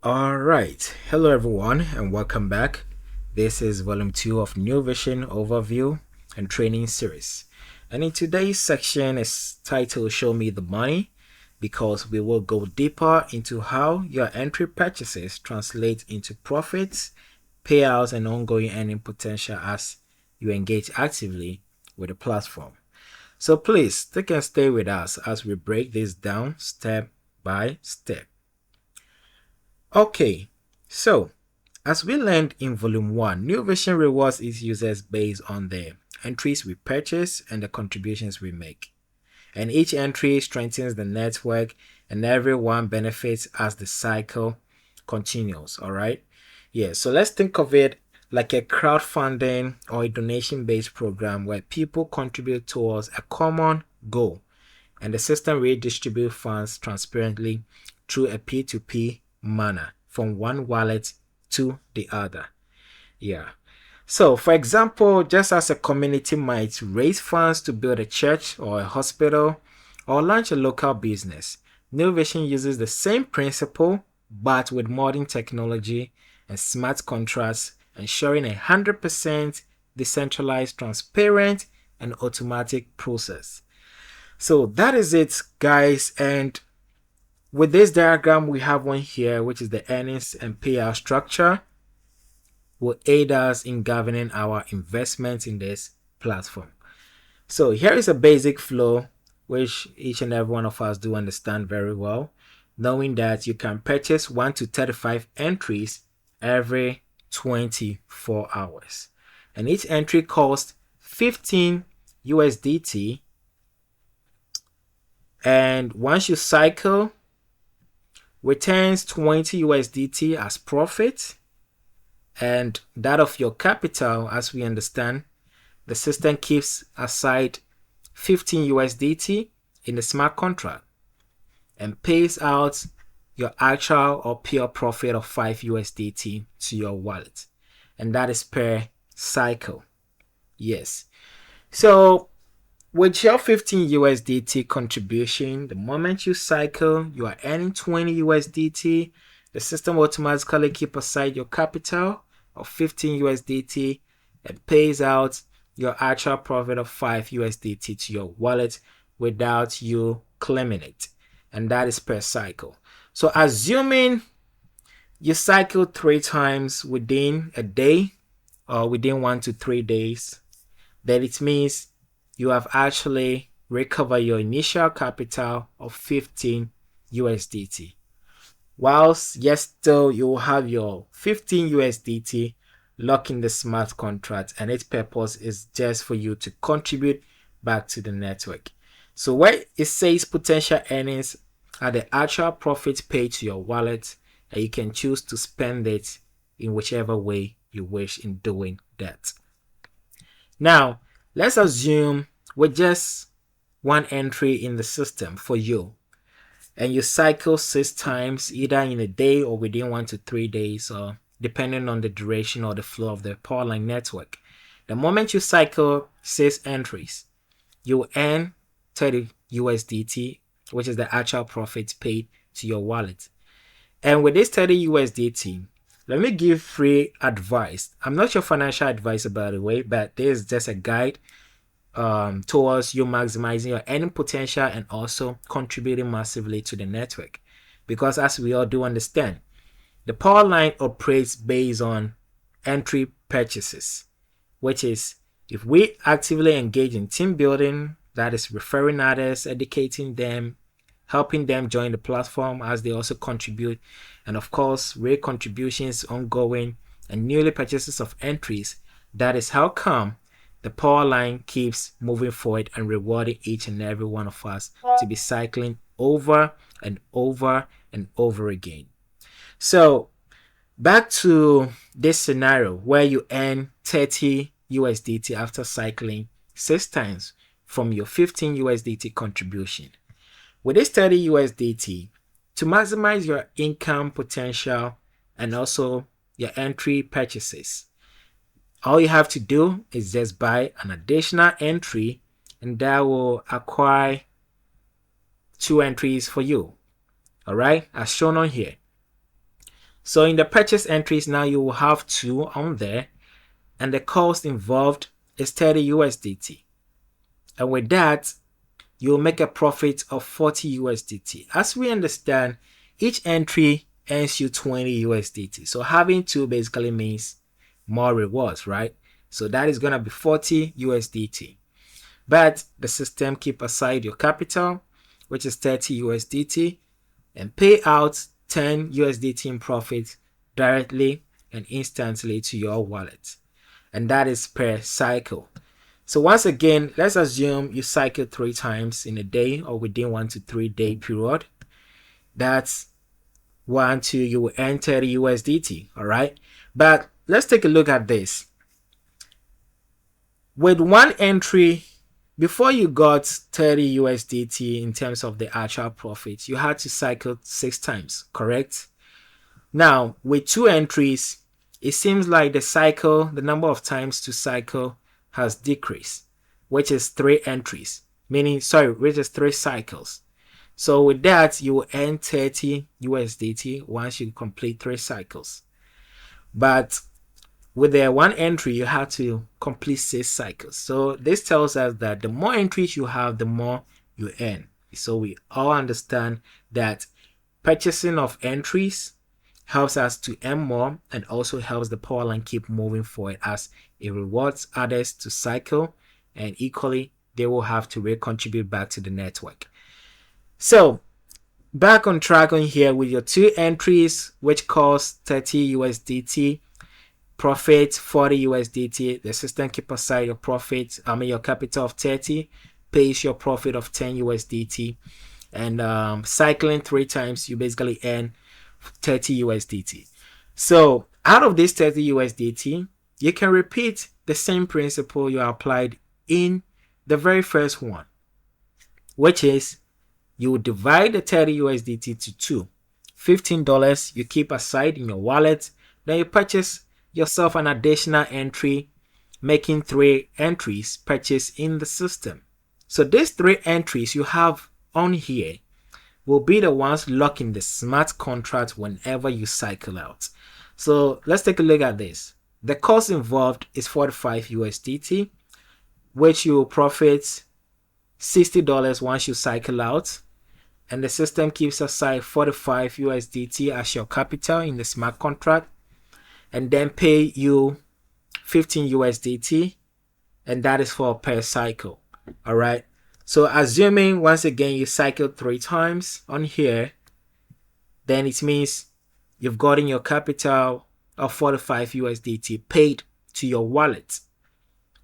All right. Hello, everyone, and welcome back. This is volume 2 of NuVizion Overview and Training Series. And in today's section is titled Show Me the Money, because we will go deeper into how your entry purchases translate into profits, payouts, and ongoing earning potential as you engage actively with the platform. So please stick and stay with us as we break this down step by step. Okay, so as we learned in volume 1, NuVizion rewards its users based on the entries we purchase and the contributions we make. And each entry strengthens the network and everyone benefits as the cycle continues, all right? Yeah, so let's think of it like a crowdfunding or a donation-based program where people contribute towards a common goal and the system redistributes funds transparently through a P2P manner from one wallet to the other. Yeah. So, for example, just as a community might raise funds to build a church or a hospital or launch a local business, NuVizion uses the same principle but with modern technology and smart contracts, ensuring 100% decentralized, transparent, and automatic process. So that is it, guys. And with this diagram, we have one here, which is the earnings and payout structure, will aid us in governing our investments in this platform. So here is a basic flow, which each and every one of us do understand very well, knowing that you can purchase 1 to 35 entries every 24 hours. And each entry costs 15 USDT. And once you cycle, returns 20 USDT as profit, and that of your capital, as we understand, the system keeps aside 15 USDT in the smart contract and pays out your actual or pure profit of 5 USDT to your wallet. And that is per cycle. Yes. So with your 15 USDT contribution, the moment you cycle, you are earning 20 USDT. The system will automatically keep aside your capital of 15 USDT and pays out your actual profit of 5 USDT to your wallet without you claiming it. And that is per cycle. So assuming you cycle 3 times within a day or within 1 to 3 days, then it means you have actually recovered your initial capital of 15 USDT. Whilst, yes, still you will have your 15 USDT locked in the smart contract, and its purpose is just for you to contribute back to the network. So where it says potential earnings are the actual profits paid to your wallet, and you can choose to spend it in whichever way you wish in doing that. Now, let's assume with just one entry in the system for you, and you cycle 6 times either in a day or within 1 to 3 days, or depending on the duration or the flow of the Powerline network. The moment you cycle 6 entries, you earn 30 USDT, which is the actual profit paid to your wallet. And with this 30 USDT, let me give free advice. I'm not your financial advisor, by the way, but this is just a guide towards you maximizing your earning potential and also contributing massively to the network. Because as we all do understand, the Powerline operates based on entry purchases, which is if we actively engage in team building, that is referring others, educating them, helping them join the platform as they also contribute, and of course, rate contributions ongoing and newly purchases of entries, that is how come the Powerline keeps moving forward and rewarding each and every one of us to be cycling over and over and over again. So back to this scenario where you earn 30 USDT after cycling 6 times from your 15 USDT contribution. With this 30 USDT, to maximize your income potential and also your entry purchases, all you have to do is just buy an additional entry, and that will acquire 2 entries for you. All right, as shown on here. So in the purchase entries, now you will have 2 on there, and the cost involved is 30 USDT. And with that, you'll make a profit of 40 USDT. As we understand, each entry earns you 20 USDT. So having 2 basically means more rewards, right? So that is going to be 40 USDT. But the system keep aside your capital, which is 30 USDT, and pay out 10 USDT in profit directly and instantly to your wallet. And that is per cycle. So once again, let's assume you cycle 3 times in a day or within 1 to 3 day period. That's 1 to you will earn 30 USDT. All right. But let's take a look at this. With 1 entry, before you got 30 USDT in terms of the actual profit, you had to cycle 6 times, correct? Now, with 2 entries, it seems like the number of times to cycle has decreased, which is 3 entries, which is 3 cycles. So with that, you will earn 30 USDT once you complete 3 cycles. But with the 1 entry, you have to complete 6 cycles. So this tells us that the more entries you have, the more you earn. So we all understand that purchasing of entries helps us to earn more and also helps the Powerline keep moving forward as it rewards others to cycle, and equally they will have to recontribute back to the network. So back on track on here with your 2 entries, which cost 30 USDT, profit 40 USDT. The system keep aside your profit, your capital of 30, pays your profit of 10 USDT, and cycling 3 times, you basically earn 30 USDT. So out of this 30 USDT, you can repeat the same principle you applied in the very first one, which is you will divide the 30 USDT to 2. $15 you keep aside in your wallet, then you purchase yourself an additional entry, making 3 entries purchased in the system. So these 3 entries you have on here will be the ones locking the smart contract whenever you cycle out. So let's take a look at this. The cost involved is 45 USDT, which you will profit $60 once you cycle out, and the system keeps aside 45 USDT as your capital in the smart contract, and then pay you 15 USDT, and that is for per cycle. All right. So assuming once again you cycle 3 times on here, then it means you've gotten your capital of 45 USDT paid to your wallet.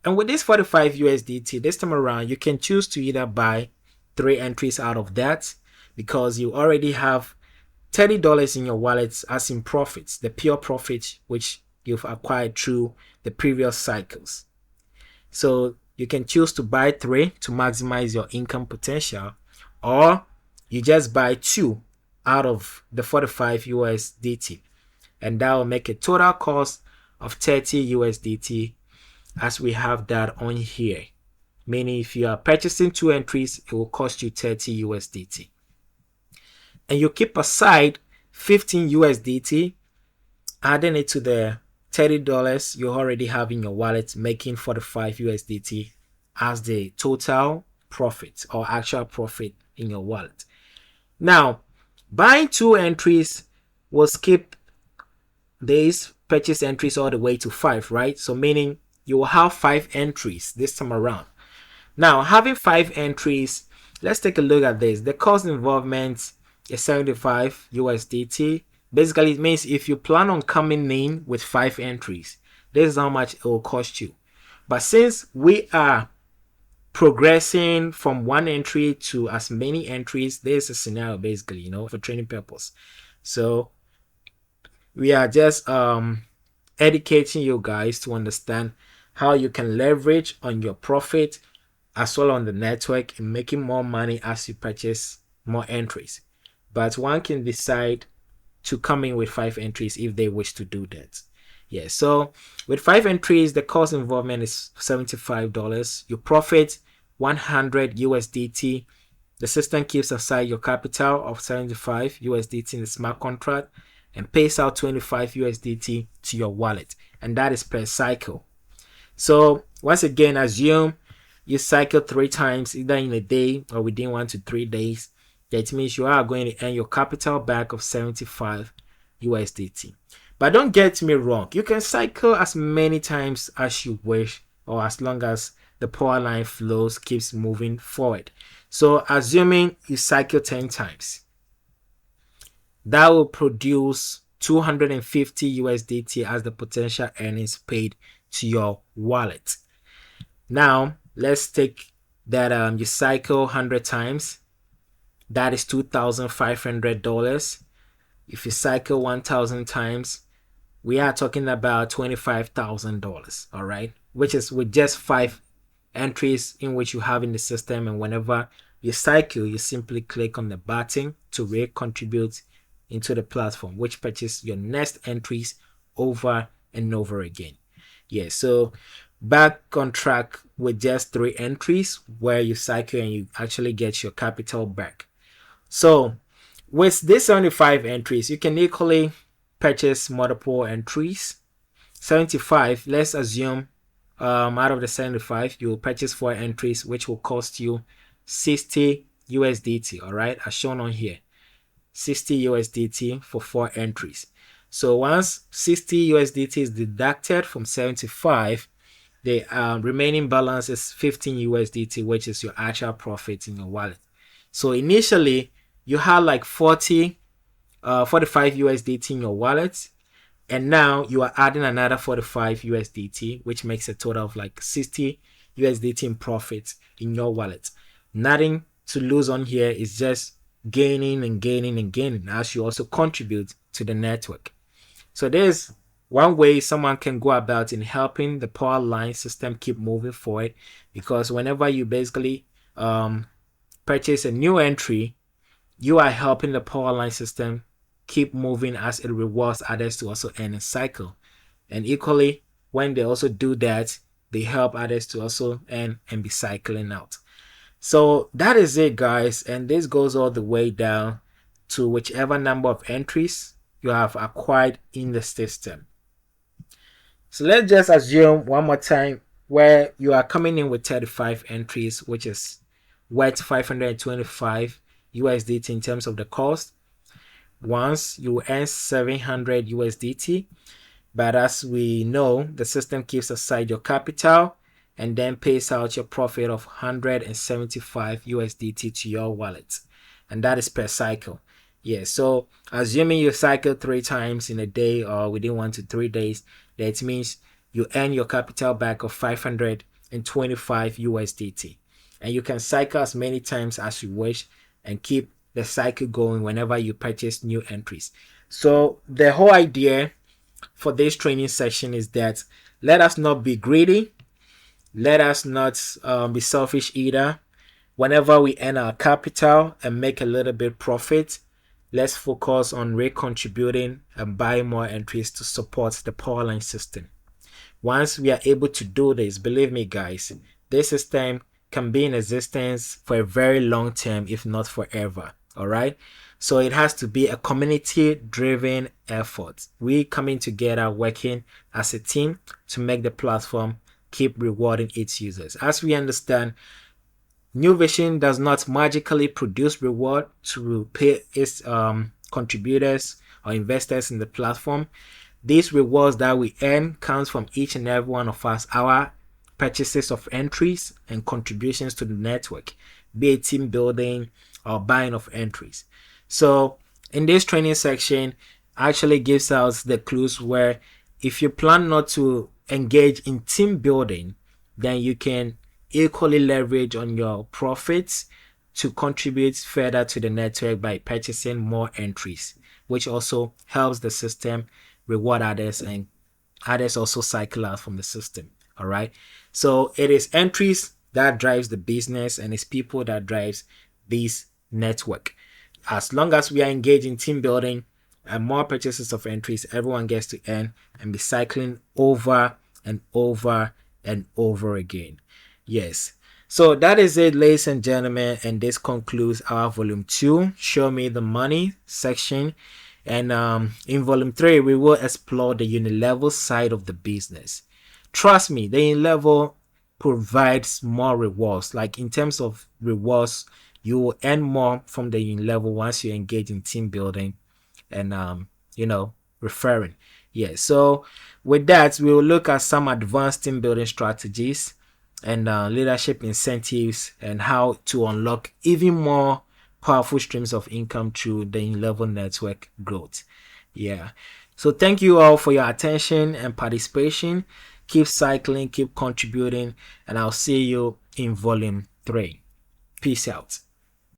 And with this 45 USDT, this time around, you can choose to either buy 3 entries out of that, because you already have $30 in your wallet as in profits, the pure profit which you've acquired through the previous cycles. So you can choose to buy 3 to maximize your income potential, or you just buy 2 out of the 45 USDT, and that will make a total cost of 30 USDT as we have that on here. Meaning if you are purchasing 2 entries, it will cost you 30 USDT. And you keep aside 15 USDT, adding it to the $30 you already have in your wallet, making 45 USDT as the total profit or actual profit in your wallet. Now, buying 2 entries will skip these purchase entries all the way to 5, right? So meaning you will have 5 entries this time around. Now, having 5 entries, let's take a look at this. The cost involvement is 75 USDT. Basically, it means if you plan on coming in with 5 entries, this is how much it will cost you. But since we are progressing from 1 entry to as many entries, there's a scenario basically, for training purpose. So we are just educating you guys to understand how you can leverage on your profit as well on the network and making more money as you purchase more entries. But one can decide to come in with 5 entries if they wish to do that. Yeah, so with 5 entries, the cost involvement is $75. You profit 100 USDT. The system keeps aside your capital of 75 USDT in the smart contract, and pays out 25 USDT to your wallet, and that is per cycle. So once again, assume you cycle 3 times either in a day or within 1 to 3 days. That means you are going to earn your capital back of 75 USDT. But don't get me wrong, you can cycle as many times as you wish, or as long as the Powerline flows keeps moving forward. So assuming you cycle 10 times, that will produce 250 USDT as the potential earnings paid to your wallet. Now let's take that you cycle 100 times, that is $2,500. If you cycle 1,000 times, we are talking about $25,000, all right, which is with just 5 entries in which you have in the system. And whenever you cycle, you simply click on the button to recontribute into the platform, which purchase your next entries over and over again. Yeah, so back on track with just 3 entries where you cycle and you actually get your capital back. So with this 75 entries, you can equally purchase multiple entries. 75, let's assume out of the 75, you will purchase 4 entries, which will cost you 60 USDT, all right, as shown on here. 60 USDT for 4 entries. So once 60 USDT is deducted from 75, the remaining balance is 15 USDT, which is your actual profit in your wallet. So initially you had like 45 USDT in your wallet, and now you are adding another 45 USDT, which makes a total of like 60 USDT in profit in your wallet. Nothing to lose on here, is just gaining and gaining and gaining as you also contribute to the network. So there's one way someone can go about in helping the Powerline system keep moving forward, because whenever you basically purchase a new entry, you are helping the Powerline system keep moving as it rewards others to also earn a cycle. And equally, when they also do that, they help others to also earn and be cycling out. So that is it, guys, and this goes all the way down to whichever number of entries you have acquired in the system. So let's just assume one more time where you are coming in with 35 entries, which is worth 525 USDT in terms of the cost. Once you earn 700 USDT, but as we know, the system keeps aside your capital and then pays out your profit of 175 USDT to your wallet, and that is per cycle. Yeah, so assuming you cycle 3 times in a day or within 1 to 3 days, that means you earn your capital back of 525 USDT, and you can cycle as many times as you wish and keep the cycle going whenever you purchase new entries. So the whole idea for this training session is that let us not be greedy, let us not be selfish either. Whenever we earn our capital and make a little bit profit, let's focus on recontributing and buying more entries to support the Powerline system. Once we are able to do this, believe me guys, this system can be in existence for a very long term, if not forever. All right, so it has to be a community driven effort. We coming together, working as a team to make the platform keep rewarding its users. As we understand, NuVizion does not magically produce reward to pay its contributors or investors in the platform. These rewards that we earn comes from each and every one of us, our purchases of entries and contributions to the network, be it team building or buying of entries. So in this training section actually gives us the clues where if you plan not to engage in team building, then you can equally leverage on your profits to contribute further to the network by purchasing more entries, which also helps the system reward others and others also cycle out from the system. All right, so it is entries that drives the business and it's people that drives this network. As long as we are engaged in team building and more purchases of entries, everyone gets to earn and be cycling over and over and over again. Yes, so that is it, ladies and gentlemen, and this concludes our volume 2 show me the money section. And in volume 3, we will explore the unilevel side of the business. Trust me, the unilevel provides more rewards. Like in terms of rewards, you will earn more from the unilevel once you engage in team building and referring. Yeah. So with that, we will look at some advanced team building strategies and leadership incentives and how to unlock even more powerful streams of income through the in-level network growth. Yeah. So thank you all for your attention and participation. Keep cycling, keep contributing, and I'll see you in volume 3. Peace out.